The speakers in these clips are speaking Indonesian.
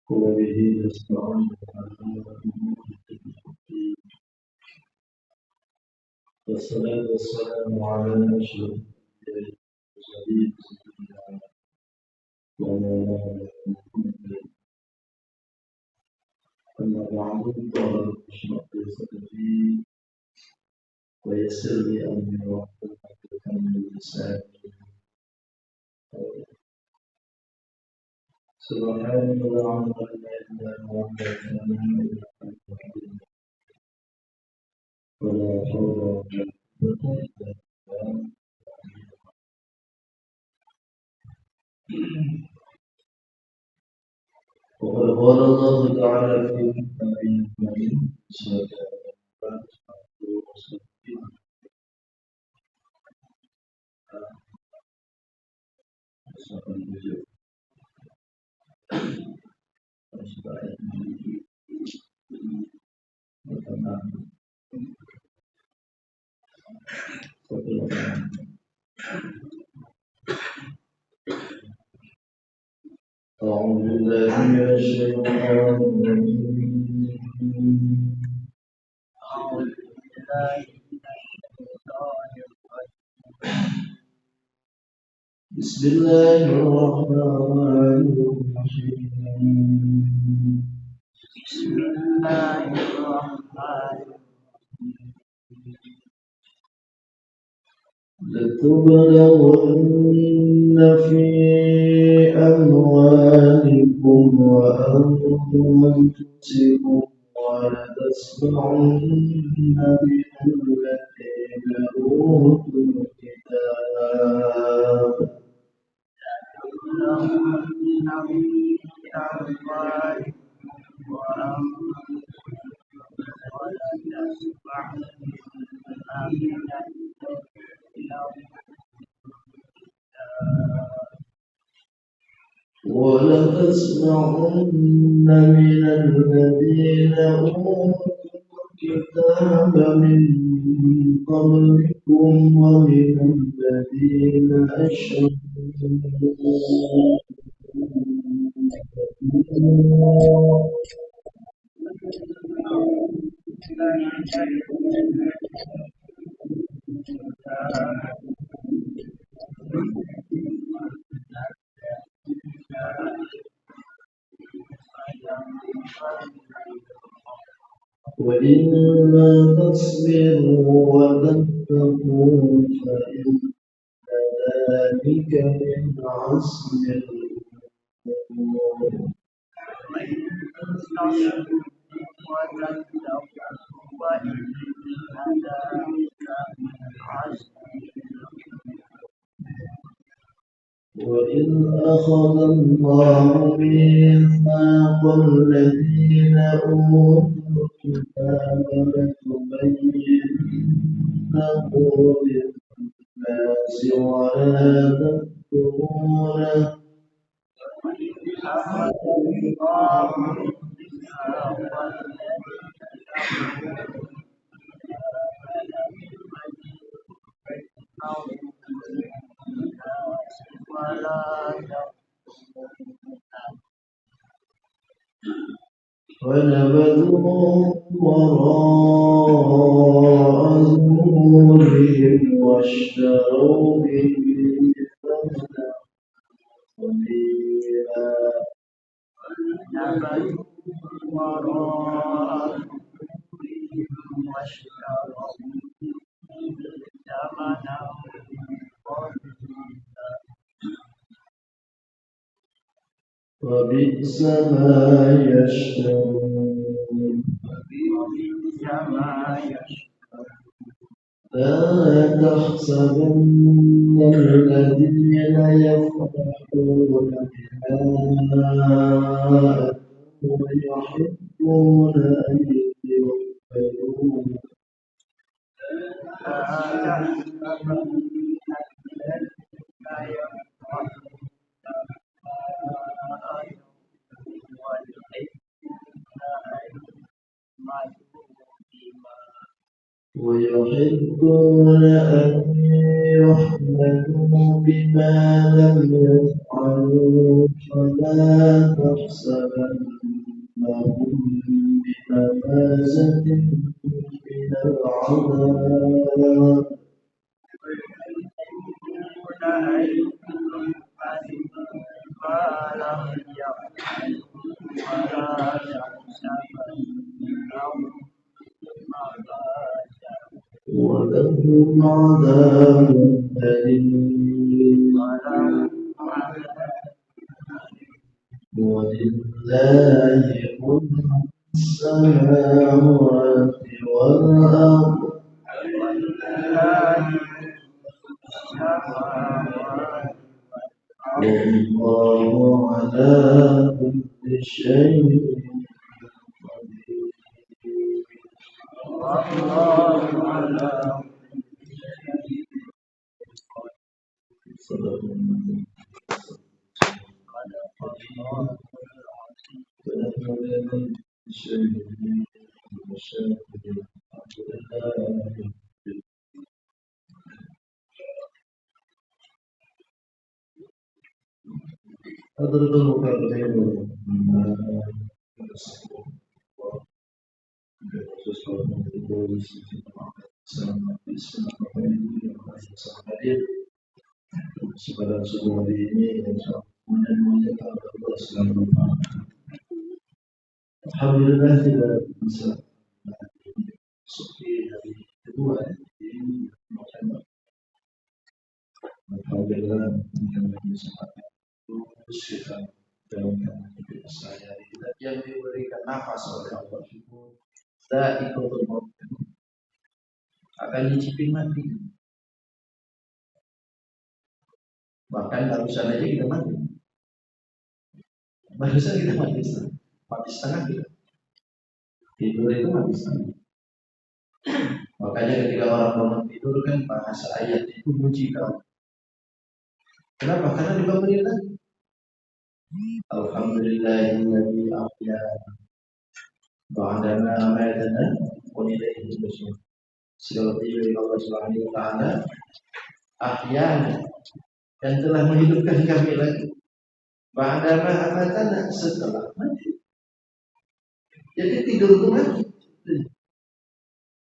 وبه نستعين على أمور الدين والصلاة والسلام على أشرف المرسلين سيدنا ومولانا محمد. أما بعد قال اشرح لي صدري ويسر لي أمري واحلل عقدة من لساني. سبحانك لا علم لنا إلا ما علمتنا إنك أنت العليم ولا حول ولا قوة إلا بالله. وقد قال الله تعالى في كتابه الكريم بسم الله الرحمن الرحيم أعوذ بالله من الشيطان الرجيم. أعوذ بالله من الشيطان الرجيم. بسم الله الرحمن الرحيم. بسم الله الرحمن الرحيم. لتبلغن في أموالكم وأنفسكم ولتسمعن من الذين أوتوا الكتاب ولتسمعن من الذين أوتوا الكتاب من قبلكم ومن الذين أشركوا وإن تصبروا وتتقوا فإن ذلك من عزم الأمور. وإذ أخذ الله ميثاق الذين أوتوا الكتاب لتبيننه للناس ولا تكتمونه. ونبذوه وراء ظهورهم واشتروا به ثمنا قليلا. وبئس ما يشترون. لا تحسبن الذين يفرحون بما آتوا ويحبون أن يحمدوا. ويحبون أن يحمدوا بما لم يفعلوا فعلوا فلا تحسبنهم بمفازة من العذاب ولهم عذاب أليم ولله ملك السماوات والأرض والله على كل شيء قدير صدق الله ونعم الشاهدين والشاهدين حضرة المكرمين pada subuh hari ini alhamdulillah tidak bisa seperti hari kedua ini alhamdulillah kita bisa terus kita jalankan aktivitas sehari-hari kita yang diberikan nafas oleh Allah syukur dan ikut maut akan nyicipin mati bahkan barusan aja kita mati mati setengah kita tidur itu mati setengah makanya ketika orang bangun tidur kan bahasa ayat itu puji kamu kenapa? Karena dibangunin lagi alhamdulillahilladzi ahyana ba'dama amatana wa ilaihi nusyur segala puji bagi Allah Subhanahu wa taala ahyana yang telah menghidupkan kami lagi ba'dama amatana setelah mati jadi tidur itu mati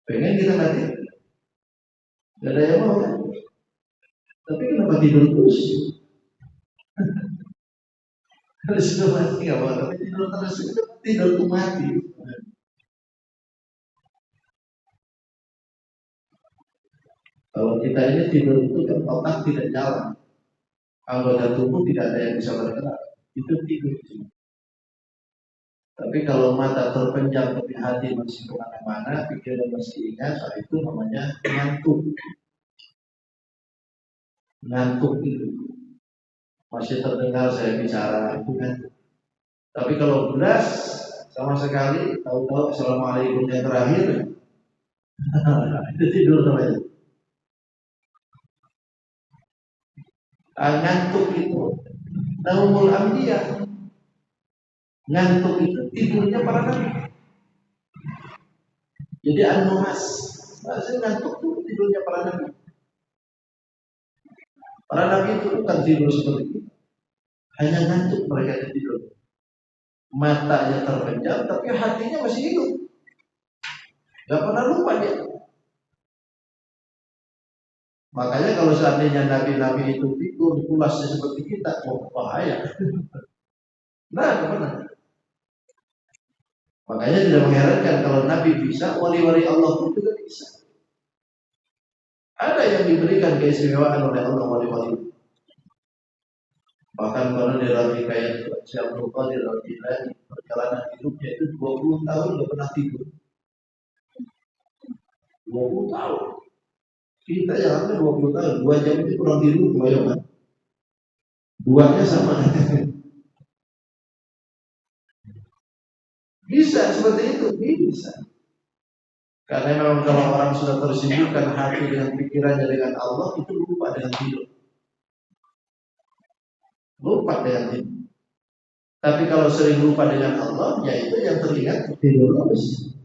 pengen kita mati gak ada yang mau kan tapi kenapa tidur terus kalau sudah mati gak mau tapi tidur terus tidur itu mati kalau kita ini tidur itu kan otak tidak jalan anggota tubuh tidak ada yang bisa bergerak itu tidur tapi kalau mata terpenjam tapi hati masih kemana-mana pikiran masih ingat saat itu namanya ngantuk itu masih terdengar saya bicara itu kan tapi kalau belas sama sekali tahu-tahu assalamualaikum yang terakhir itu tidur namanya ngantuk itu naumul ambiya ngantuk itu tidurnya para nabi jadi an-nu'as maksudnya ngantuk itu tidurnya para nabi itu bukan tidur seperti itu hanya ngantuk mereka tidur matanya terpejam tapi hatinya masih hidup gak pernah lupa dia makanya kalau seandainya nabi-nabi itu tidur pulasnya seperti kita bahaya nah benar makanya tidak mengherankan kalau nabi bisa wali-wali Allah pun juga bisa ada yang diberikan keistimewaan oleh Allah wali-wali bahkan kalau dalam hikayat Syekh Abdul Qadir Al-Jilani perjalanan hidupnya itu 20 tahun gak pernah tidur 20 tahun kita yang ada 20 tahun 2 jam itu kurang tidur 2 jam kan 2-nya sama bisa seperti itu bisa karena memang kalau orang sudah tersibukkan hati dengan pikirannya dengan Allah itu lupa dengan tidur tapi kalau sering lupa dengan Allah yaitu yang teringat tidur terus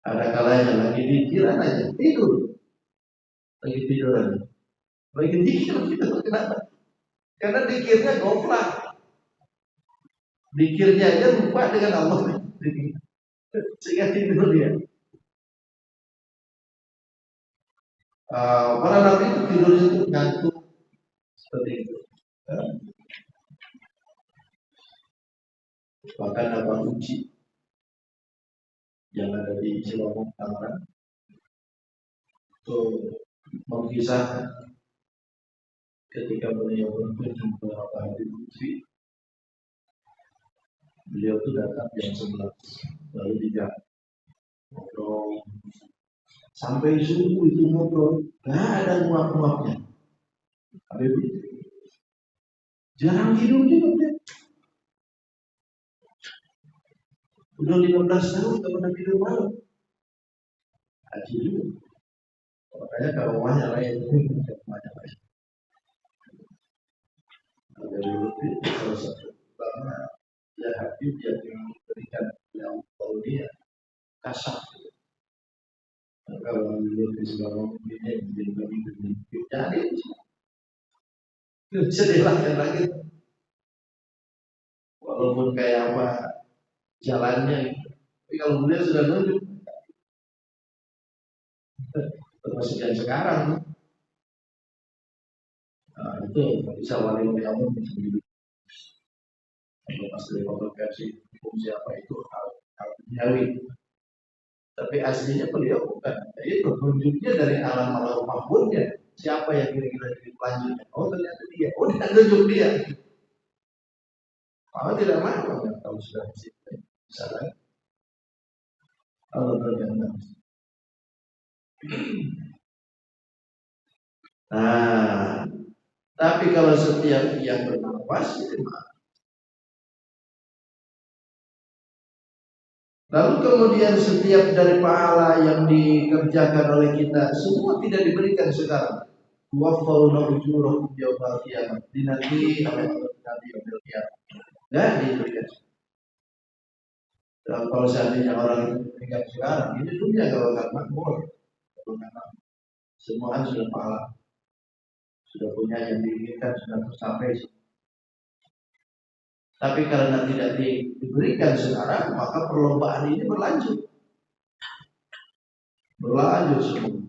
ada kalanya lagi pikiran aja tidur lagi tiduran Lagi dikir gitu. Kenapa? Karena dikirnya goflah. Dikirnya aja lupa dengan Allah. Sehingga tidur dia. Para nabi itu tidurnya itu ngantuk seperti itu. Bahkan Nabi Uji yang ada di Cilomok Tangerang itu mengisahkan ketika beliau berkunjung ke Habib Lutfi, beliau itu datang jam 11 lalu tidak ngobrol sampai subuh itu ngobrol, nggak ada nguap-nguapnya. Habib Lutfi jarang tidur juga. Udah 15 tahun gak pernah tidur malam. Haji juga. Makanya kalau rumahnya lain, rumahnya lain. Dari Lutfi salah satu ulama ya Habib yang memberikan yang tahu dia kasar. Kalau Lutfi sebelum ini jadi lebih jadi sedihlah lagi. Walaupun kayak apa jalannya, tapi kalau beliau sudah nunjuk, termasuk yang sekarang, nah, itu bisa wali ulama sendiri. Kalau pas dari kontroversi hukum siapa itu hal duniawi. Tapi aslinya beliau bukan. Itu nunjuknya dari alam mahfudnya. Siapa yang kira-kira jadi pelanjutnya? Oh ternyata dia. Oh dia nunjuk dia. Kalau tidak mau, nggak tahu sudah di situ. Misalnya, kalau bergantung. Nah, tapi kalau setiap yang bernafas itu mah. Lalu kemudian setiap dari pahala yang dikerjakan oleh kita semua tidak diberikan sekarang. Wafauna ujurahum yaumal qiyamah. Dinanti oleh Allah nanti yaumil qiyamah. Enggak diberikan. Dan kalau seandainya orang itu diberikan sekarang, ini dunia kalau akan makmur. Semua kan sudah pahala. Sudah punya yang diinginkan, sudah tercapai. Tapi karena tidak diberikan sekarang, maka perlombaan ini berlanjut. Berlanjut semua.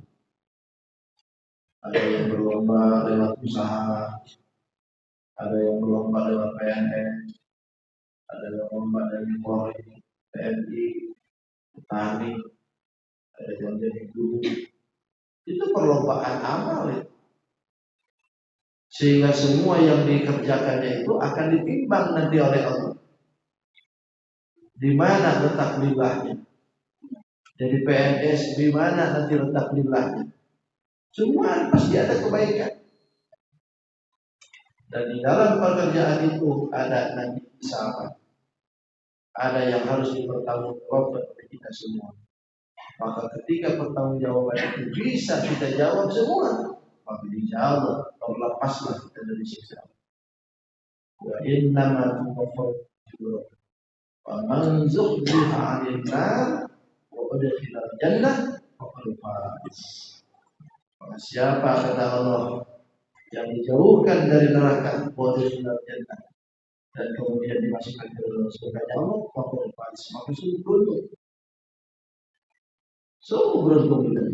Ada yang berlomba lewat usaha, ada yang berlomba lewat PNS, ada yang berlomba dari Polri, TNI, petani, ada yang jadi guru. Itu perlombaan amal itu. Sehingga semua yang dikerjakannya itu akan ditimbang nanti oleh Allah. Di mana letak lilahnya? Jadi PNS di mana nanti letak lilahnya? Semua pasti ada kebaikan. Dan di dalam pekerjaan itu ada nanti sahabat. Ada yang harus dipertanggungjawabkan oleh kita semua. Maka ketika pertanggungjawaban itu bisa kita jawab semua, maka insya terlepaslah kita dari siksa. Wa innama tuwaffawna ujurakum faman zuhziha 'anil nar wa udkhilal jannah faqad faz. Maka siapa kata Allah yang dijauhkan dari neraka wa udkhilal jannah dan kemudian dimasukkan ke dalam surga Allah, faqad faz. Maka sungguh beruntung. Sungguh beruntung kita.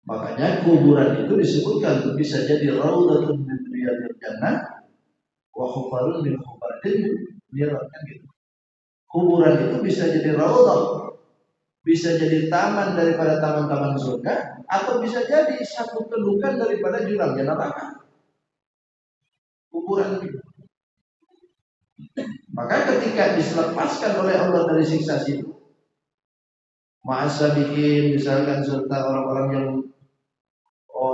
Makanya kuburan itu disebutkan bisa jadi raudhatun min riyadil jannah wa hufarun min hufarin kan gitu. Kuburan itu bisa jadi raudhah, bisa jadi taman daripada taman-taman surga, atau bisa jadi satu kedudukan daripada jurangnya neraka. Kuburan itu. Maka ketika dilepaskan oleh Allah dari siksa situ, masa bikin misalkan serta orang-orang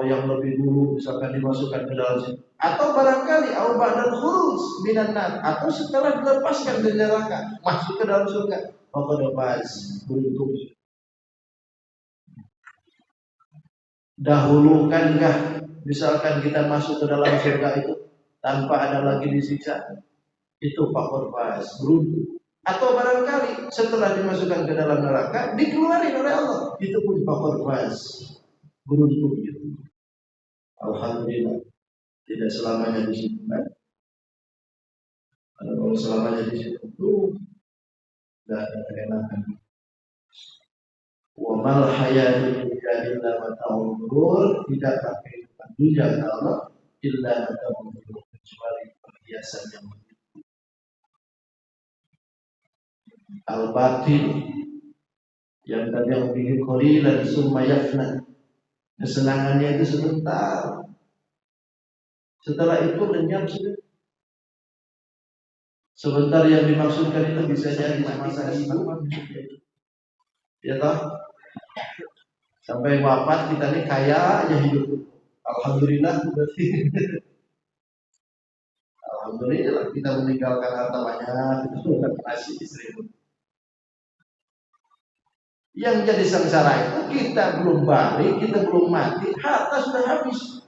yang lebih dulu misalkan dimasukkan ke dalam situ, atau barangkali ba'dal khuruj minan nar, atau setelah dilepaskan dari neraka masuk ke dalam surga, maka dapat beruntung. Dahulukankah misalkan kita masuk ke dalam surga itu tanpa ada lagi disiksa, itu faktor pas beruntung. Atau barangkali setelah dimasukkan ke dalam neraka dikeluarin oleh Allah, itu pun faktor pas beruntung. Alhamdulillah, tidak selamanya di situ kan. Kalau selamanya di situ tuh tidak ada keenakan. Wa mal hayatud dunya illa mata'ul ghurur, tidak kehidupan dunia Allah illa mata'ul ghurur, kecuali perhiasan yang al-batil yang tadi bihi qalilan summa yafna. Kesenangannya itu sebentar, setelah itu lenyap sudah. Sebentar yang dimaksudkan itu bisa jadi masa hidup, ya toh, sampai wafat kita ini kaya aja hidup. Alhamdulillah berarti. Alhamdulillah kita meninggalkan harta banyak, kita meninggalkan kasih istri. Yang jadi sengsara itu kita belum balik, kita belum mati, harta sudah habis,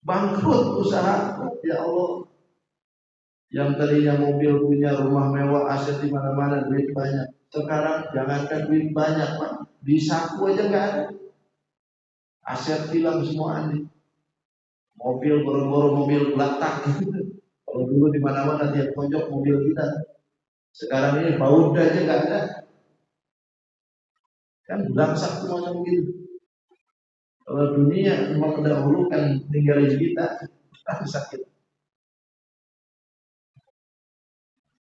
bangkrut usaha. Ya Allah, yang tadinya mobil punya, rumah mewah, aset di mana-mana, duit banyak. Sekarang jangankan duit banyak, Pak, di saku aja nggak ada. Aset hilang semua ini. Mobil boro-boro mobil gelatak. Kalau dulu di mana-mana tiap pojok mobil kita. Sekarang ini baut aja nggak ada. Kan belangsak semuanya begitu. Kalau dunia memang mendahulukan tinggalin kita, sakit.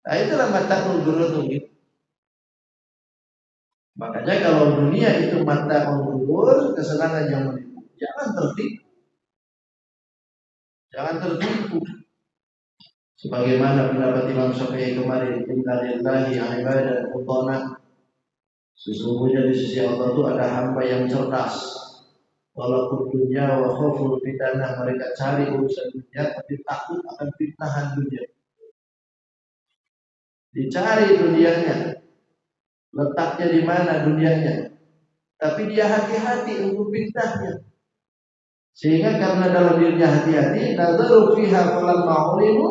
Nah itulah mata'ul ghurur gitu. Makanya kalau dunia itu mata'ul ghurur, kesenangan yang menipu, jangan tertipu. Jangan tertipu. Sebagaimana pendapat Imam Syafi'i kemarin, inna lillahi ibadan utana. Sesungguhnya di sisi Allah itu ada hamba yang cerdas. Walaupun dunia wa khawful fitnah, mereka cari urusan dunia tapi takut akan fitnahan dunia. Dicari dunianya, letaknya di mana dunianya, tapi dia hati-hati untuk fitnahnya. Sehingga karena dalam dirinya hati-hati, nadzaru fiha falamma ulimu,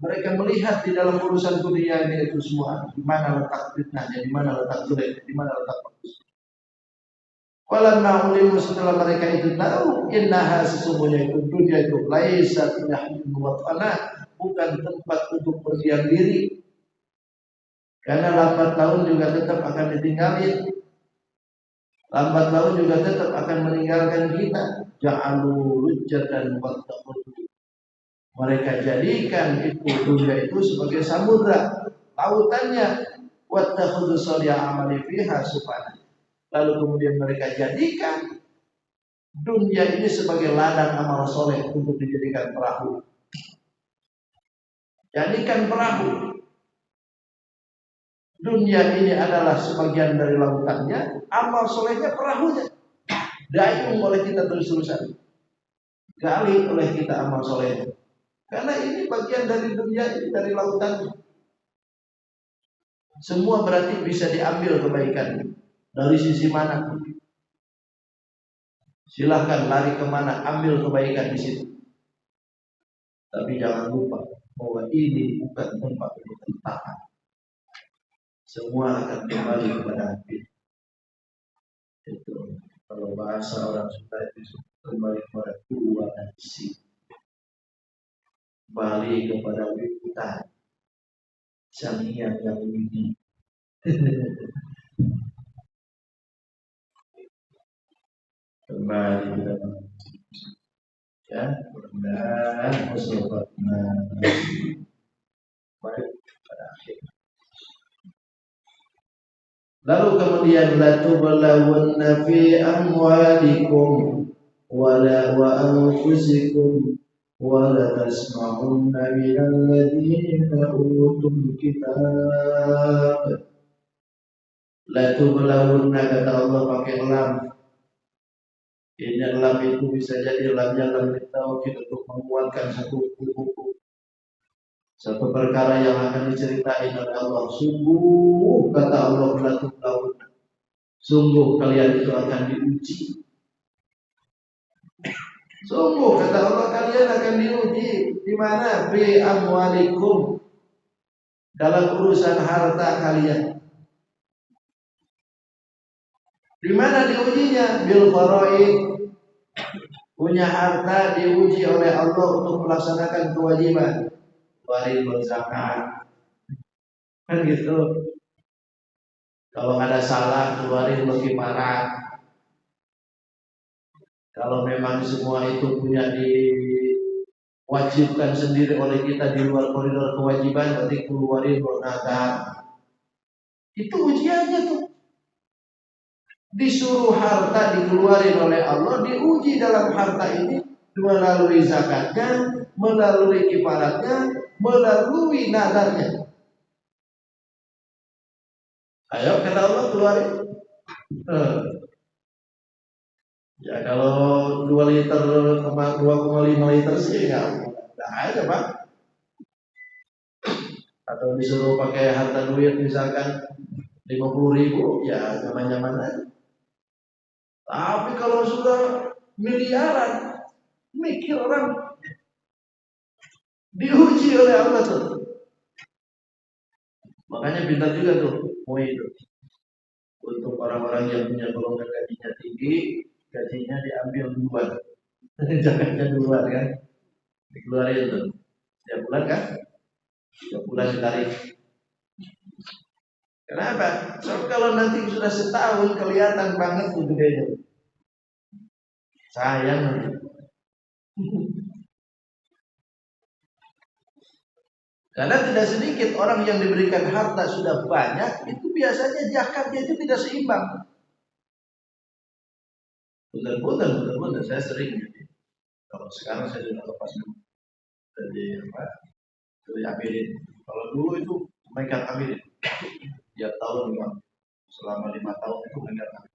mereka melihat di dalam urusan dunia ini itu semua, di mana letak fitnahnya, di mana letak jelek, di mana letak bagus. Falamma ulimu, setelah mereka itu tahu, innaha, sesungguhnya itu dunia itu laisa yahmil watana, bukan tempat untuk berdiam diri. Karena lambat laun juga tetap akan ditinggalin, lambat laun juga tetap akan meninggalkan kita. Ja'alu rujjatan wattaqul, mereka jadikan itu dunia itu sebagai samudra, lautannya. Wattakhudhu sholih amali fiha subhana, lalu kemudian mereka jadikan dunia ini sebagai ladang amal soleh untuk dijadikan perahu. Jadikan perahu. Dunia ini adalah sebagian dari lautannya, amal solehnya perahunya. Dayung oleh kita terus-terusan, gali oleh kita amal solehnya. Karena ini bagian dari dunia ini, dari lautannya. Semua berarti bisa diambil kebaikan dari sisi mana. Silahkan lari kemana, ambil kebaikan di situ. Tapi jangan lupa bahwa ini bukan tempat untuk tertahan. Semua akan kembali kepada hati. Itu kalau bahasa orang Sunda itu kembali kepada dua isi, kembali kepada wikutan sangian yang ini. Kembali kepada ya, mudah-mudahan musuhatna baik pada akhir. Lalu kemudian latublawanna fi amwalikum wala wa anfusikum wala tasma'unna minal ladzina utul kitab. Latublawanna, kata Allah pakai lam. Ini lam itu bisa jadi lamnya lam tauhid untuk menguatkan satu hukum, satu perkara yang akan diceritain oleh Allah. Sungguh, kata Allah, latublawanna, sungguh kalian itu akan diuji. Sungguh, kata Allah, kalian akan diuji. Di mana? Fi amwalikum, dalam urusan harta kalian. Di mana diujinya? Bil faraid, Punya harta diuji oleh Allah untuk melaksanakan kewajiban, keluarin berzakat, kan gitu. Kalau ada salah, keluarin berkifarat. Kalau memang semua itu punya diwajibkan sendiri oleh kita di luar koridor kewajiban, berarti keluarin bernazar. Itu ujiannya tuh. Disuruh harta dikeluarin oleh Allah, diuji dalam harta ini melalui zakatnya, melalui kifaratnya, melalui nadarnya. Ayo kata Allah keluarin. Ya kalau 2 liter sama 2,5 liter sih nggak aja Pak. Atau disuruh pakai harta duit misalkan 50.000, ya zaman-zaman aja. Tapi kalau sudah miliaran, mikir orang, diuji oleh Allah tuh. Makanya pintar juga tuh Moi itu. Untuk orang-orang yang punya golongan gajinya tinggi, gajinya diambil duluan. Zakatnya duluan kan. Dikeluarin tuh. Setiap bulan kan? Setiap bulan ditarik. Kenapa? So, kalau nanti sudah setahun kelihatan banget tuh gedenya. Sayang nanti. Karena tidak sedikit orang yang diberikan harta sudah banyak, itu biasanya zakatnya itu tidak seimbang. Betul-betul, saya sering. Kalau sekarang saya sudah lepas dari dari Amirin. Kalau dulu itu mereka Amirin, dia tahu memang selama 5 tahun itu mereka Amirin.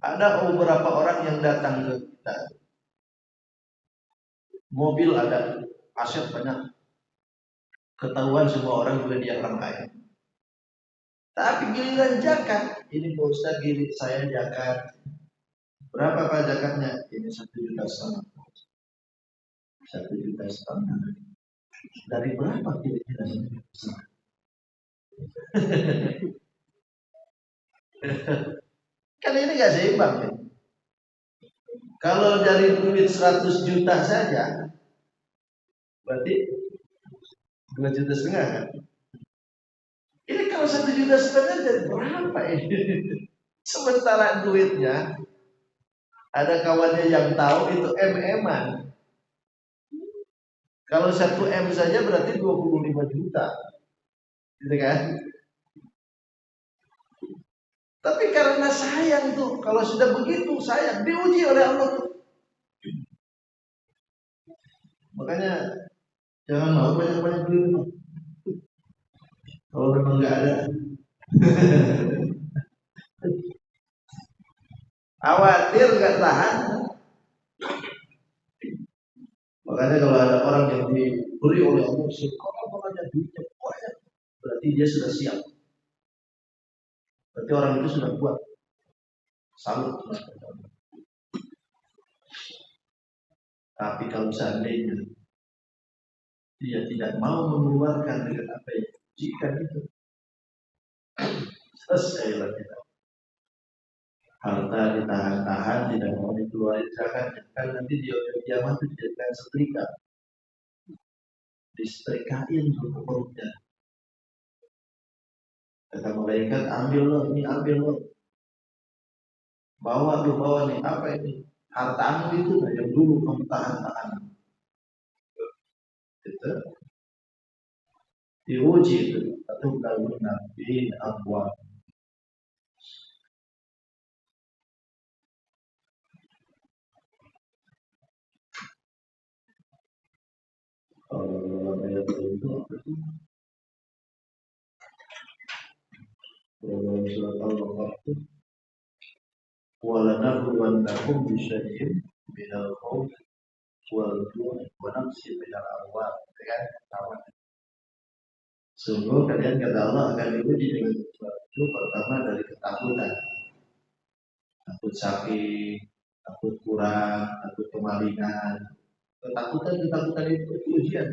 Ada beberapa orang yang datang ke kita, mobil ada, aset banyak, ketahuan semua orang juga dia orang kaya. Tapi giliran zakat, ini Pak Ustaz giliran saya zakat. Berapa Pak zakatnya? Ini 1,5 juta. 1,5 juta. Dari berapa kira-kira? Kan ini nggak seimbang ya. Kalau dari duit 100 juta saja, berarti 2,5 juta kan? Ini kalau 1,5 juta jadi berapa ini? Sementara duitnya ada kawannya yang tahu itu M-an. Kalau 1 M saja berarti 25 juta. Gitu kan? Tapi karena sayang tuh, kalau sudah begitu sayang, diuji oleh Allah tuh. Makanya jangan mau banyak-banyak duit. Kalau memang nggak ada, khawatir nggak tahan. Makanya kalau ada orang yang diberi oleh Allah sekolah duitnya banyak, berarti dia sudah siap. Berarti orang itu sudah kuat. Salut. Tapi kalau seandainya dia tidak mau mengeluarkan dengan apa yang diujikan itu, selesai lah kita. Harta ditahan-tahan, tidak mau dikeluarkan zakatnya, kan nanti di kiamat itu dijadikan setrika, disetrikain tuh perutnya. Kata malaikat, ambil lo, ini ambil lo, bawa nih, apa ini? Hartamu itu yang dulu kamu tahan-tahan. Itu diuji itu, atau kalau nabi akwa. Ayat itu apa sih? Surat Al-Baqarah itu walanabluwannakum bisyai'in minal khawf wal ju'i wa naqsin minal amwal, kan? Sungguh kalian kata Allah akan diuji dengan sesuatu pertama dari ketakutan, takut sakit, takut kurang, takut kemalingan. Ketakutan itu ujian.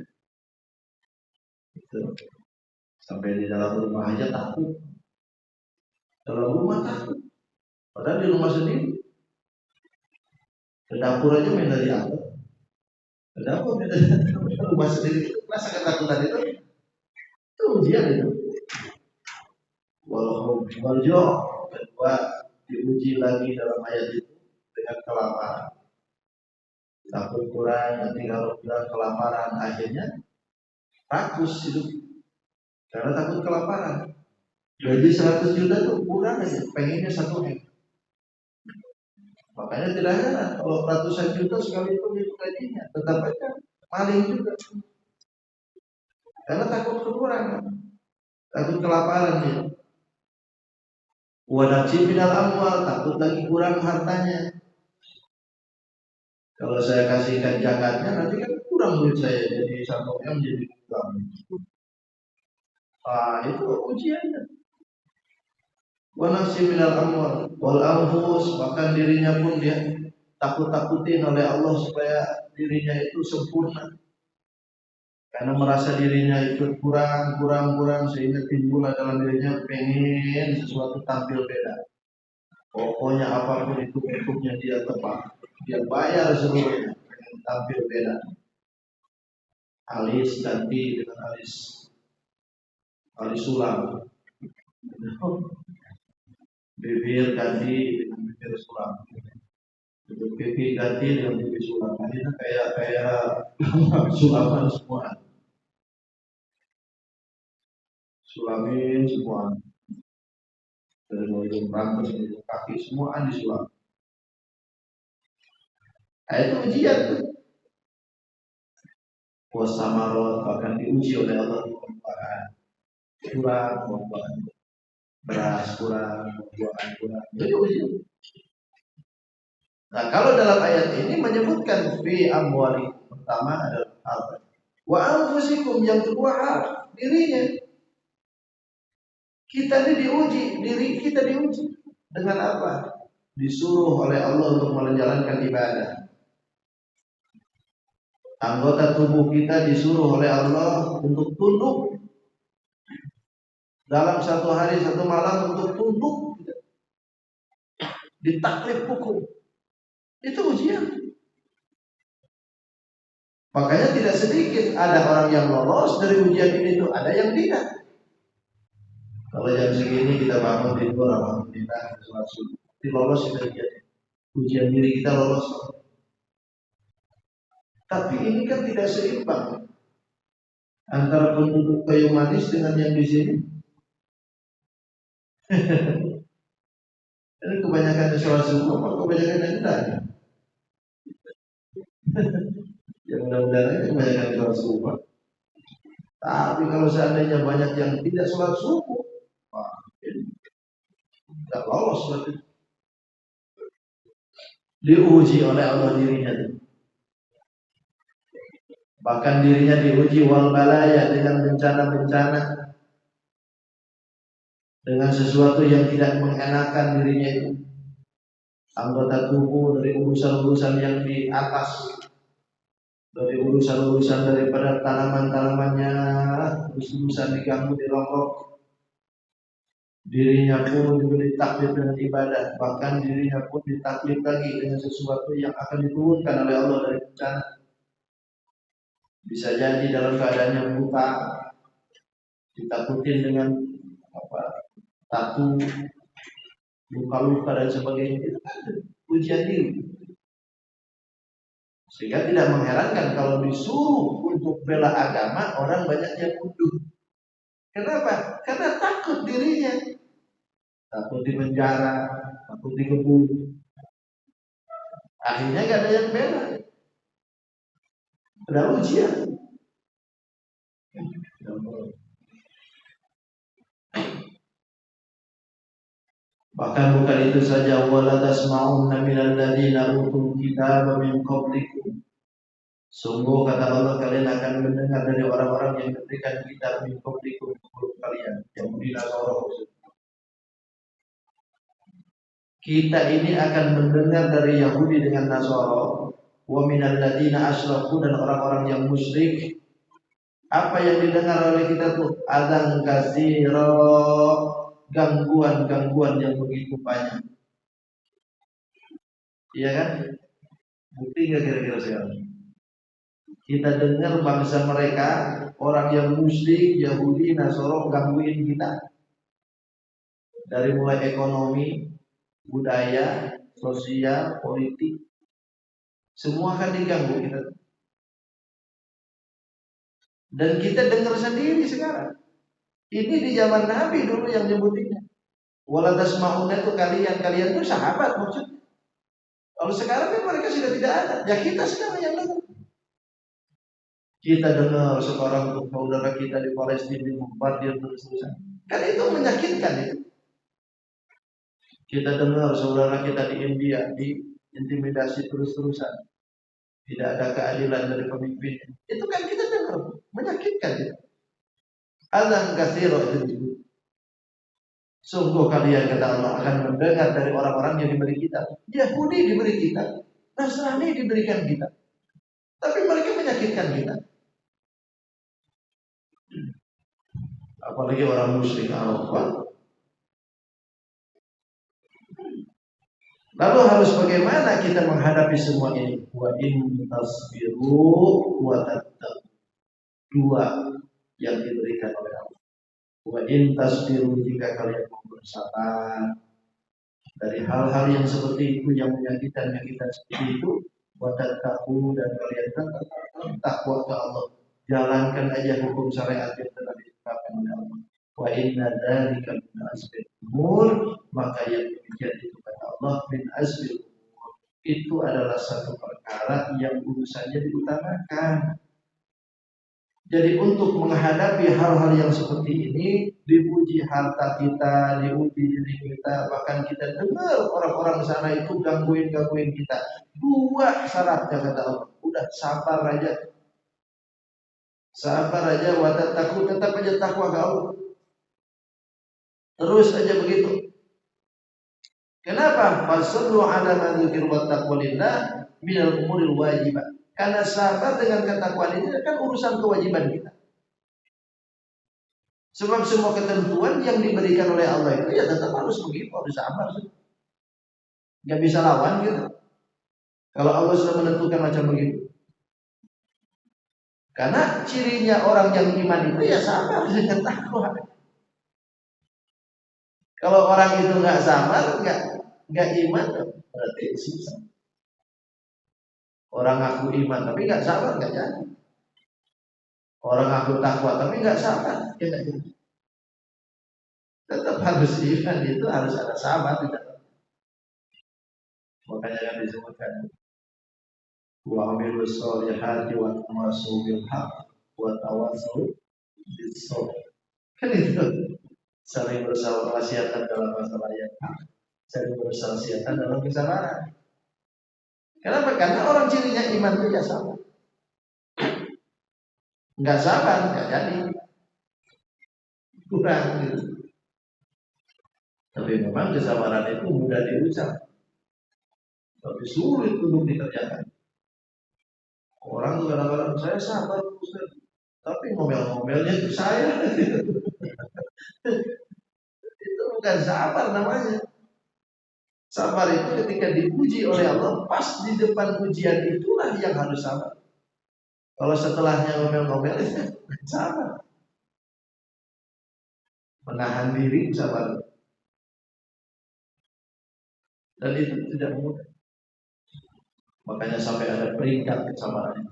Itu. Sampai di dalam rumah aja takut. Dalam rumah takut. Padahal di rumah sendiri Ke dapur aja main dari apa? Ke dapur main dari rumah sendiri. Masa ketakutan itu ujian itu. Walaupun warjo kedua diuji lagi dalam ayat itu dengan kelaparan. Takut kurang nanti kalau bilang kelaparan akhirnya rakus hidup karena takut kelaparan. Gaji 100 juta tuh kurang aja, pengennya 1 M. Makanya tidak heran kalau ratusan juta sekalipun itu gajinya tetap aja maling juga. Karena takut kekurangan, takut kelaparan dia. Wadakci minal amwal, takut lagi kurang hartanya. Kalau saya kasihkan zakatnya nanti kan kurang duit saya jadi 1 M jadi kurang. Itu ujiannya. Wanafsi minal amwal wal anfus, bahkan dirinya pun dia takut-takutin oleh Allah supaya dirinya itu sempurna. Karena merasa dirinya itu kurang sehingga timbul dalam dirinya pengen sesuatu tampil beda. Pokoknya apapun itu bentuknya dia tepat, dia bayar seluruhnya pengen tampil beda. Alis ganti dengan alis sulam, bibir ganti dengan bibir sulam, pipi ganti dengan pipi sulam. Ini kayak sulaman semua, sulamin semua. Dari mulai rambut sampai kaki semua disulam. Itu ujian tuh. Wasamarot bahkan diuji oleh Allah buah-buahan kurang, buah-buahan beras kurang, buah-buahan kurang. Jadi uji. Nah kalau dalam ayat ini menyebutkan fi amwali, pertama adalah apa? Wa anfusikum, yang kedua dirinya. Kita ini diuji, diri kita diuji dengan apa? Disuruh oleh Allah untuk menjalankan ibadah. Anggota tubuh kita disuruh oleh Allah untuk tunduk dalam 1 hari 1 malam, untuk tunduk ditaklif hukum. Itu ujian. Makanya tidak sedikit ada orang yang lolos dari ujian ini tuh, ada yang tidak. Kalau jam segini kita bangun tidur, alhamdulillah sholat subuh, lolos itu ujian diri kita lolos. Tapi ini kan tidak seimbang antara penduduk kayu manis dengan yang di sini. Ini kebanyakan sholat subuh, apa kebanyakan yang tadi? Yang mudah-mudahan ini kebanyakan sholat subuh. Tapi kalau seandainya banyak yang tidak sholat subuh, tidak lolos berarti. Diuji oleh Allah dirinya. Bahkan dirinya diuji wal balaya, dengan bencana-bencana, dengan sesuatu yang tidak mengenakan dirinya itu. Anggota tubuh dari urusan-urusan yang di atas, dari urusan-urusan daripada tanaman-tanamannya, urusan diganggu, dirongrok. Dirinya pun juga ditaklif dengan ibadah, bahkan dirinya pun ditaklif lagi dengan sesuatu yang akan diturunkan oleh Allah dari bencana. Bisa jadi dalam keadaannya buta, ditakutin dengan tatu, luka-luka dan sebagainya. Itu kan ujian diri. Sehingga tidak mengherankan kalau disuruh untuk bela agama, orang banyak yang mundur. Kenapa? Karena takut dirinya, takut di penjara, takut dikebun. Akhirnya gak ada yang bela. Ada ujian. Bahkan bukan itu saja, wala tasma'unna minal ladzina utul kitaba min qablikum. Sungguh kata Allah, kalian akan mendengar dari orang-orang yang diberikan kitab min qablikum, sebelum kalian, Yahudi Nasara. Kita ini akan mendengar dari Yahudi dengan Nasara, wa minal ladzina asyraku, dan orang-orang yang musyrik. Apa yang didengar oleh kita tuh? Adzan katsira, gangguan-gangguan yang begitu banyak. Iya kan? Bukti nggak kira-kira sekarang? Kita dengar bangsa mereka, orang yang Muslim, Yahudi, Nasoro gangguin kita dari mulai ekonomi, budaya, sosial, politik, semua kan diganggu kita. Dan kita dengar sendiri sekarang. Ini di zaman Nabi dulu yang nyebutinnya. Wala tasma'una itu kalian tuh sahabat maksudnya. Kalau sekarang kan mereka sudah tidak ada. Ya kita sekarang yang dengar. Kita dengar sekarang untuk saudara kita di Palestina dibombardir terus-terusan. Kan itu menyakitkan itu. Kita dengar saudara kita di India diintimidasi terus-terusan. Tidak ada keadilan dari pemimpin. Itu kan kita dengar, menyakitkan itu. Alam katsira itu disebut. Sungguh kalian kata Allah akan mendengar dari orang-orang yang diberi kitab. Yahudi diberi kitab, Nasrani diberikan kitab. Tapi mereka menyakitkan kita. Apalagi orang musyrik Arafah. Lalu harus bagaimana kita menghadapi semua ini? Wa in tasbiru wa tattaqu. Dua yang diberikan oleh Allah. Wa in tasbiru, jika kalian mau bersabar dari hal-hal yang seperti itu yang menyakitkan kita seperti itu, wa tattaqu, dan kalian tetap takwa ke Allah. Jalankan aja hukum syariat yang telah ditetapkan oleh Allah. Wa inna dzalika min azmil umur, maka yang demikian itu kata Allah min azmil umur, itu adalah satu perkara yang urusannya diutamakan. Jadi untuk menghadapi hal-hal yang seperti ini, diuji harta kita, diuji diri kita, bahkan kita dengar orang-orang sana itu gangguin kita. Dua syaratnya kata Allah, udah sabar aja. Sabar aja, watat takut, tetap aja takwa ke Allah. Terus aja begitu. Kenapa? Fasallu ala man dzikir wa taqwalillah minal umuril wajibah. Karena sabar dengan ketakwaan ini kan urusan kewajiban kita. Sebab semua ketentuan yang diberikan oleh Allah itu ya tetap harus begitu, harus sabar. Gak bisa lawan gitu. Kalau Allah sudah menentukan macam begitu. Karena cirinya orang yang iman itu ya sabar dengan takwa. Kalau orang itu nggak sabar, nggak iman, berarti susah. Orang aku iman tapi nggak sabar, nggak jadi. Orang aku takwa tapi nggak sabar, ya nggak jadi. Tetap harus iman, itu harus ada sabar di dalam. Makanya yang disebutkan wa amilus solihati wa tawasaw bil haq wa tawasaw bis sabr. Kan itu saling berwasiatan dalam masalah yang hak, saling berwasiatan dalam kesabaran. Kenapa? Karena orang cirinya iman itu ya sabar. Enggak sabar, enggak jadi. Kurang gitu. Tapi memang kesabaran itu mudah diucap, tapi sulit untuk dikerjakan. Orang tuh kadang-kadang saya sabar, tapi ngomel-ngomelnya itu saya. Itu bukan sabar namanya. Sabar itu ketika dipuji oleh Allah, pas di depan ujian itulah yang harus sabar. Kalau setelahnya ngomel-ngomel, sabar. Menahan diri, sabar. Dan itu tidak mudah. Makanya sampai ada peringkat kesabaran.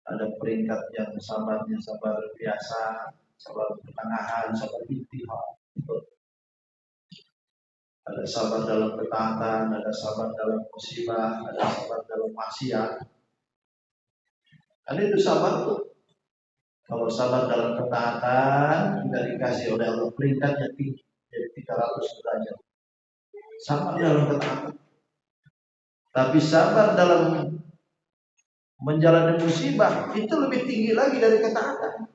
Ada peringkat yang sabarnya sabar biasa, sabar pertengahan, sabar iktihad. Ada sabar dalam ketaatan, ada sabar dalam musibah, ada sabar dalam maksiat. Kan itu sabar tuh. Kalau sabar dalam ketaatan, kita dikasih oleh Allah peringkatnya tinggi, jadi 300 derajat. Sabar dalam ketaatan. Tapi sabar dalam menjalani musibah itu lebih tinggi lagi dari ketaatan.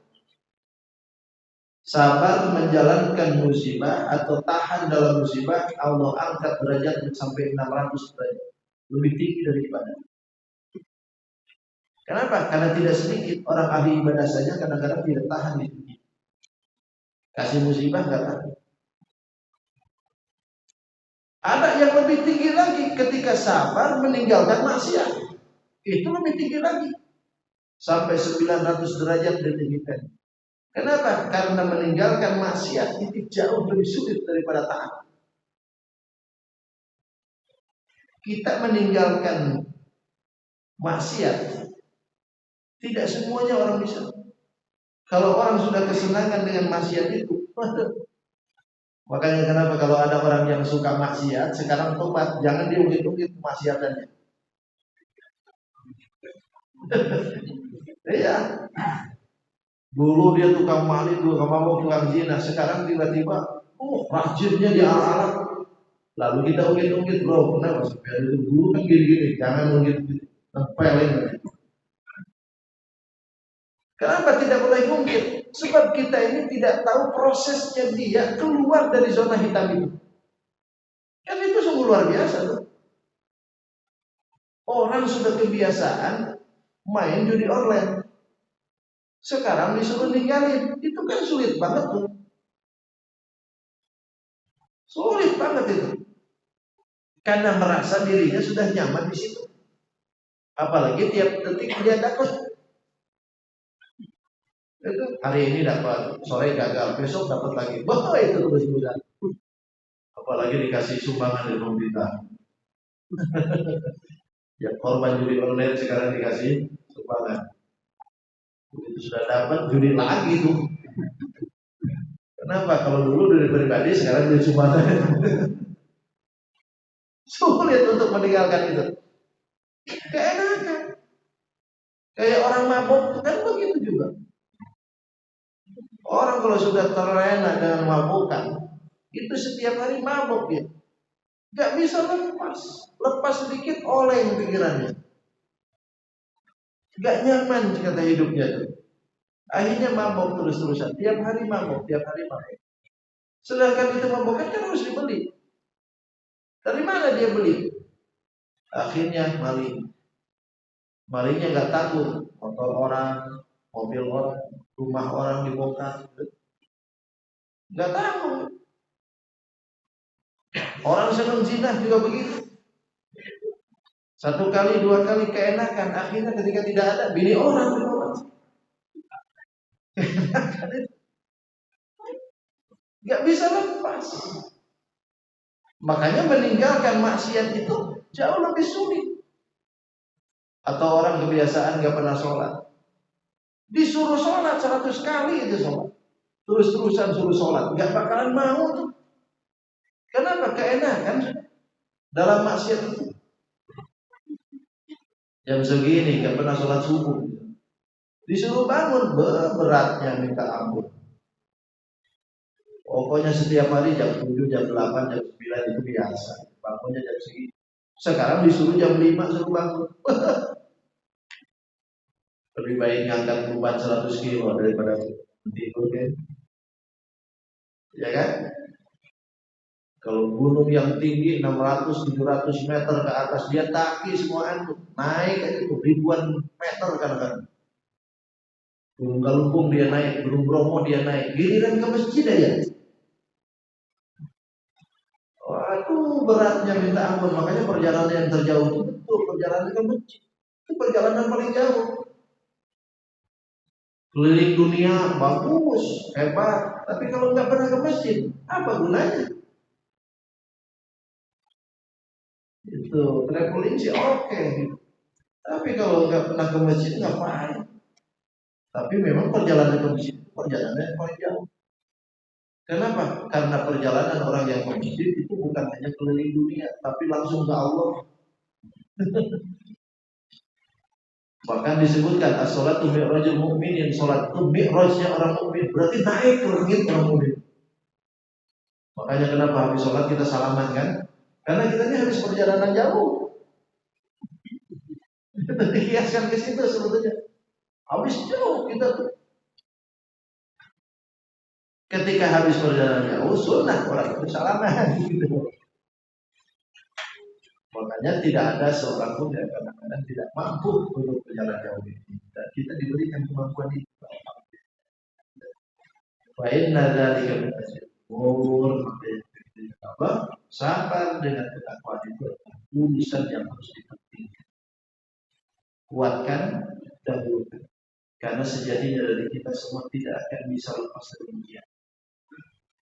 Sabar menjalankan musibah atau tahan dalam musibah, Allah angkat derajat sampai 600 derajat. Lebih tinggi dari ibadah. Kenapa? Karena tidak sedikit orang ahli ibadah saja kadang-kadang tidak tahan di dunia. Kasih musibah nggak tahan. Ada yang lebih tinggi lagi ketika sabar meninggalkan maksiat. Itu lebih tinggi lagi. Sampai 900 derajat ditinggikan. Kenapa? Karena meninggalkan maksiat itu jauh lebih sulit daripada taat. Kita meninggalkan maksiat, tidak semuanya orang bisa. Kalau orang sudah kesenangan dengan maksiat itu, makanya kenapa kalau ada orang yang suka maksiat, sekarang tobat, jangan diungkit-ungkit maksiatannya. Iya. Dulu dia tukang maling, tukang mabuk, tukang zina, sekarang tiba-tiba, rajinnya dia alat. Lalu kita ungkit-ungkit, bro, kenapa? Biar itu dulu kan gini-gini, jangan ungkit-ungkit, tempelin. Kenapa tidak boleh ungkit? Sebab kita ini tidak tahu prosesnya dia keluar dari zona hitam itu. Kan itu sungguh luar biasa tuh. Orang sudah kebiasaan main judi online. Sekarang disuruh ninggalin, itu kan sulit banget tuh. Sulit banget itu. Karena merasa dirinya sudah nyaman di situ. Apalagi tiap detik dia dapat. Itu hari ini dapat, sore gagal, besok dapat lagi. Wah, itu terus mudah. Apalagi dikasih sumbangan dari pemerintah. Ya korban judi online sekarang dikasih sumbangan. Itu sudah dapat judi lagi tuh. Kenapa? Kalau dulu dari pribadi, sekarang dari sumbangan. Sulit untuk meninggalkan itu. Keenakan. Kayak orang mabuk kan begitu juga. Orang kalau sudah terlena dengan mabukan, itu setiap hari mabuk dia. Gak bisa lepas. Lepas sedikit oleng pikirannya. Gak nyaman kata hidupnya tuh. Akhirnya mabuk terus-terusan. Tiap hari mabuk, tiap hari mabuk. Sedangkan itu mabukan kan harus dibeli. Dari mana dia beli? Akhirnya maling. Malingnya gak takut. Motor orang, mobil orang, rumah orang dibongkar. Gak takut. Orang senang zina juga begitu. Satu kali, dua kali keenakan, akhirnya ketika tidak ada, bini orang. Gak bisa lepas. Makanya meninggalkan maksiat itu jauh lebih sulit. Atau orang kebiasaan gak pernah sholat, disuruh sholat 100 kali itu sholat, terus-terusan suruh sholat, gak bakalan mau tuh. Kenapa? Keenakan dalam maksiat itu. Jam segini gak pernah sholat subuh, disuruh bangun, beratnya minta ampun. Pokoknya setiap hari jam 7, jam 8, jam 9 itu biasa. Bangunnya jam segini. Sekarang disuruh jam 5 suruh bangun. Lebih baik ngangkat beban 100 kilo daripada tidur kan. Ya kan? Kalau gunung yang tinggi 600-700 meter ke atas, dia taki semua itu. Naik itu ribuan meter kadang-kadang. Gunung Galunggung dia naik, Gunung Bromo dia naik. Giliran ke masjid aja. Waduh, beratnya minta ampun. Makanya perjalanan yang terjauh itu betul perjalanan ke masjid. Itu perjalanan paling jauh. Keliling dunia bagus, hebat. Tapi kalau nggak pernah ke masjid, apa gunanya? Itu traveling sih oke. Tapi kalau nggak pernah ke masjid ngapain? Tapi memang perjalanan ke masjid perjalanan yang paling jauh. Kenapa? Karena perjalanan orang yang ke masjid itu bukan hanya keliling dunia, tapi langsung ke Allah. Bahkan disebutkan as-sholatu mi'rajul mu'minin, salat itu mi'rajnya orang mukmin, berarti naik ke langit orang mukmin. Makanya kenapa habis sholat kita salaman kan? Karena kita ini habis perjalanan jauh. Dikiaskan ke situ sebetulnya. Habis jauh kita tuh. Ketika habis perjalanan jauh, sunnah orang itu salaman gitu. Makanya tidak ada seorang pun yang kadang-kadang tidak mampu untuk berjalan jauh ini. Dan kita diberikan kemampuan itu. Fa'inna dzalika min ajril umur, apa? Sabar dengan ketakwaan itu adalah urusan yang harus dipentingkan. Kuatkan, dahulukan. Karena sejatinya dari kita semua tidak akan bisa lepas dari ujian.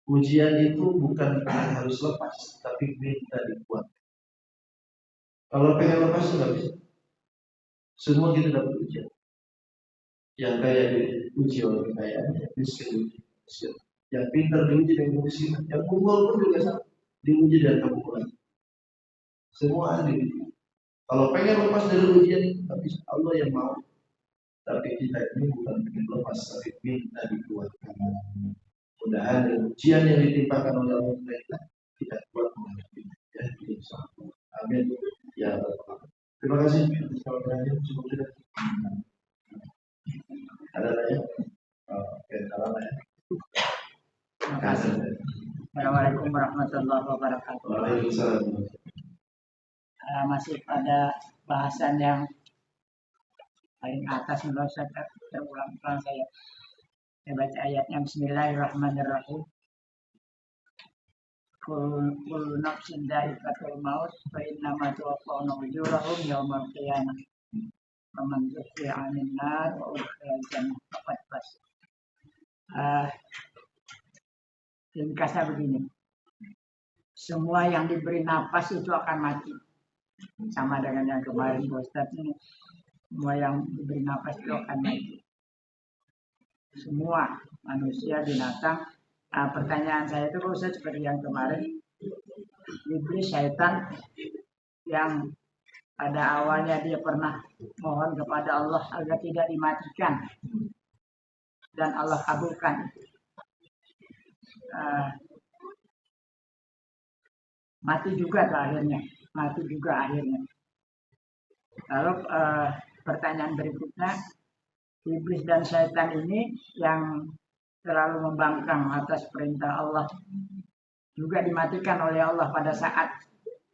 Ujian itu bukan harus lepas, tapi minta dikuatkan. Kalau pengen lepas itu nggak bisa. Semua kita dapat ujian. Yang kaya diuji oleh kekayaannya, miskin diuji. Yang pintar diuji dengan kemiskinan, yang kumpul pun juga sama, diuji dengan kemungkinan. Semua diuji. Kalau pengen lepas dari ujian itu, tapi Allah yang mau. Tapi kita ini bukan ingin lepas, tapi minta dikuatkan. Mudah-mudahan dengan ujian yang ditimpakan oleh Allah kita kuat menghadapinya. Ya, insyaallah. Amin. Ya Allah. Terima kasih. Semoga ada tanya. Oke, salam ya. Terima kasih. Assalamualaikum warahmatullahi wabarakatuh. Waalaikumsalam. Masih pada bahasan yang paling atas, menurut saya terulang-ulang saya baca ayatnya. Bismillahirrahmanirrahim. Kullu nafsin dha'iqatul maut fa innama tuwaffawna ujurahum yaumal qiyamah. Faman zuhziha 'anil nar wa udkhilal jannah faqad faz. Ringkasnya begini. Semua yang diberi nafas itu akan mati. Sama dengan yang kemarin Ustaz ini. Semua yang diberi nafas itu akan mati. Semua manusia, binatang. Nah, pertanyaan saya itu Ustaz seperti yang kemarin. Iblis, syaitan yang pada awalnya dia pernah mohon kepada Allah agar tidak dimatikan. Dan Allah kabulkan. Mati juga akhirnya. Lalu pertanyaan berikutnya, iblis dan syaitan ini yang terlalu membangkang atas perintah Allah juga dimatikan oleh Allah pada saat,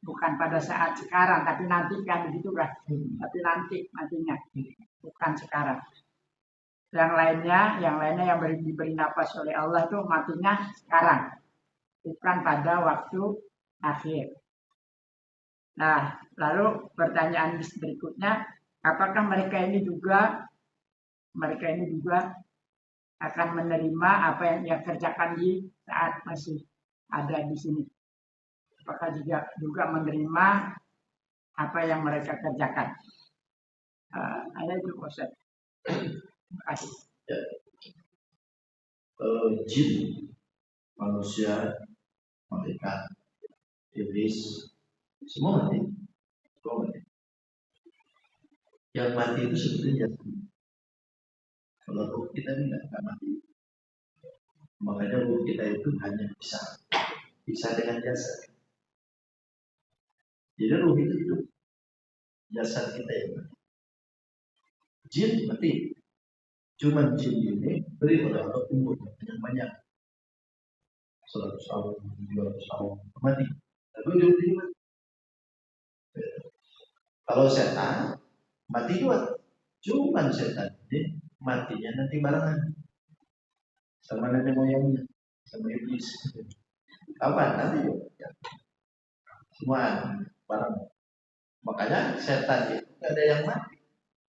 bukan pada saat sekarang, tapi nanti kan begitu kan? Tapi nanti matinya, bukan sekarang. Yang lainnya yang diberi nafas oleh Allah itu matinya sekarang, bukan pada waktu akhir. Nah, lalu pertanyaan berikutnya, apakah mereka ini juga akan menerima apa yang ia kerjakan di saat masih ada di sini? Apakah juga menerima apa yang mereka kerjakan? Ada itu Ustaz. Terima kasih. Ya. Jin, manusia, malaikat, iblis, semua mati. Yang mati itu sebetulnya kalau ruh kita ini nggak mati. Makanya ruh kita itu hanya bisa dengan jasad. Jadi ruh itu hidup, jasad kita yang mati. Jin mati. Cuman jin ini beri oleh Allah umur yang banyak, 100 tahun, 200 tahun mati. Lalu dia mati. Kalau setan mati juga, cuman setan ini matinya nanti barengan sama nenek moyangnya, sama iblis. Kapan nanti ya. Semua bareng. Makanya setan itu tidak ada yang mati,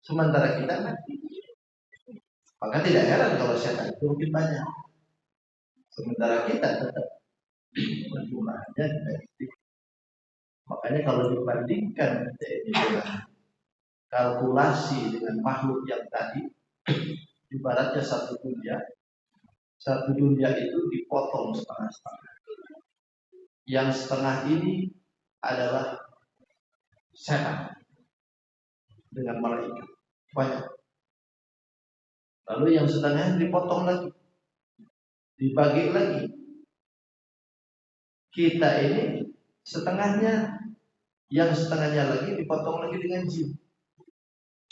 sementara kita mati. Maka tidak heran kalau setan itu mungkin banyak, sementara kita tetap jumlahnya sedikit. Makanya kalau dibandingkan dengan kalkulasi dengan makhluk yang tadi, ibaratnya satu dunia itu dipotong setengah-setengah. Yang setengah ini adalah setan dengan malaikat banyak. Lalu yang setengah dipotong lagi, dibagi lagi. Kita ini setengahnya, yang setengahnya lagi dipotong lagi dengan jin.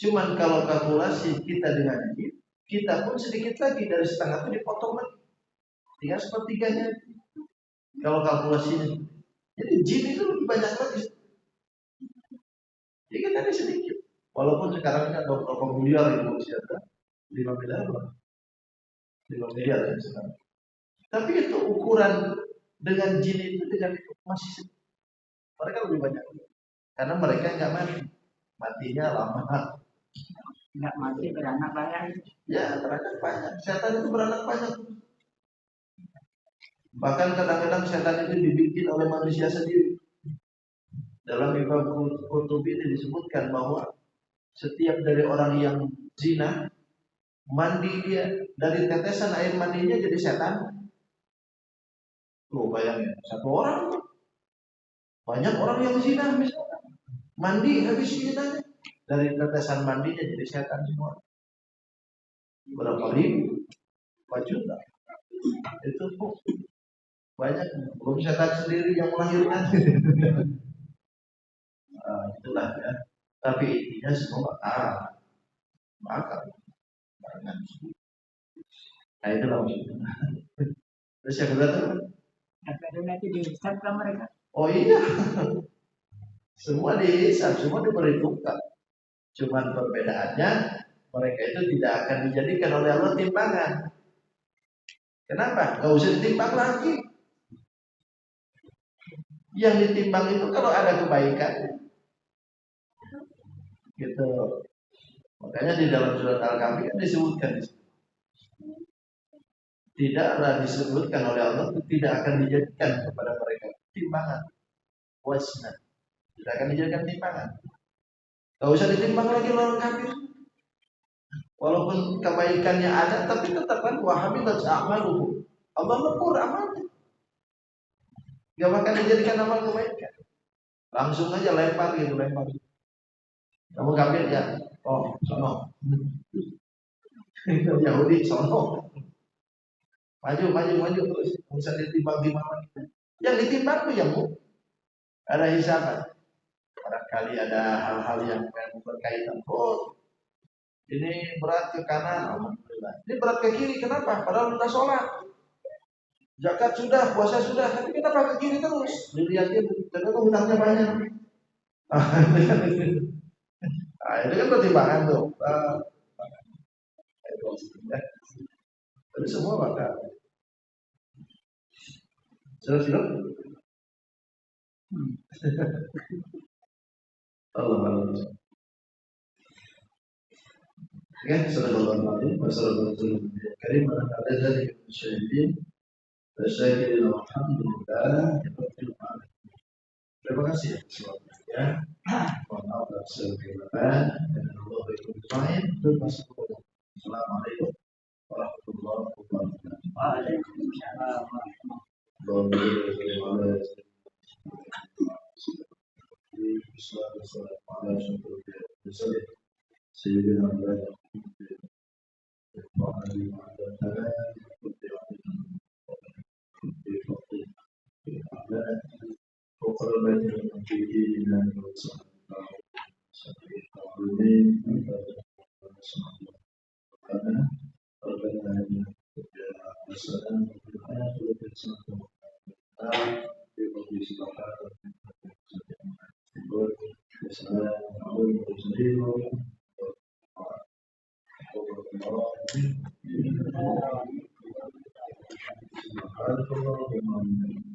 Cuman kalau kalkulasi kita dengan jin, kita pun sedikit lagi dari setengah itu dipotong lagi, tinggal sepertiganya. Kalau kalkulasinya, jadi jin itu lebih banyak lagi. Jadi kita ini sedikit. Walaupun sekarang kan 20 miliar Indonesia, 5 miliar ya sekarang. Tapi itu ukuran dengan jin itu dengan masih mereka lebih banyak karena mereka nggak mati, matinya lama. Nggak mati beranak banyak. Ya, beranak banyak. Setan itu beranak banyak. Bahkan kadang-kadang setan itu dibikin oleh manusia sendiri. Dalam Imam Qurtubi ini disebutkan bahwa setiap dari orang yang zina mandi dia dari tetesan air mandinya jadi setan. Tuh bayangin, satu orang banyak orang yang zina misalnya mandi habis zinanya dari tetesan mandinya jadi setan semua. Berapa ribu? Berapa juta? Itu banyak. Belum setan sendiri yang melahirkan. Itulah ya. Tapi intinya semua bakal barengan. Nah itulah maksudnya. Terus yang kedua tuh, Nanti dihisap ke mereka. oh iya, semua dihisap, semua diperhitungkan. Cuman perbedaannya mereka itu tidak akan dijadikan oleh Allah timbangan. Kenapa? Gak usah ditimbang lagi. Yang ditimbang itu kalau ada kebaikan, gitu. Makanya di dalam surat Al-Kahfi kan disebutkan, tidaklah disebutkan oleh Allah tidak akan dijadikan kepada mereka timbangan, wasna, tidak akan dijadikan timbangan. Gak usah ditimbang lagi orang kafir. Walaupun kebaikannya ada, tapi tetap kan wahabilat a'maluhu. Allah mengukur amalnya. Gak bakal dijadikan amal kebaikan. Langsung aja lempar gitu, lempar. Kamu kafir ya? Oh, sono. Yahudi sono. Maju terus. Bisa ditimbang di mana? Yang ditimbang tuh yang ada hisaban. Barangkali ada hal-hal yang berkaitan. Oh, ini berat ke kanan, alhamdulillah. Ini berat ke kiri, kenapa? Padahal sudah sholat, zakat sudah, puasa sudah, tapi kenapa ke kiri terus? Dilihatin, ternyata hutangnya banyak. Nah, itu kan pertimbangan tuh. Tapi semua bakal. Siap. Allah. Ya, sallallahu alaihi wasallam. Karim ada dari syahidin, syahidin alhamdulillah. Terima kasih ya. Mohon maaf atas segala dan Allah berfirman. Assalamualaikum warahmatullahi wabarakatuh. Waalaikumsalam. Sayyidina Subhanallah.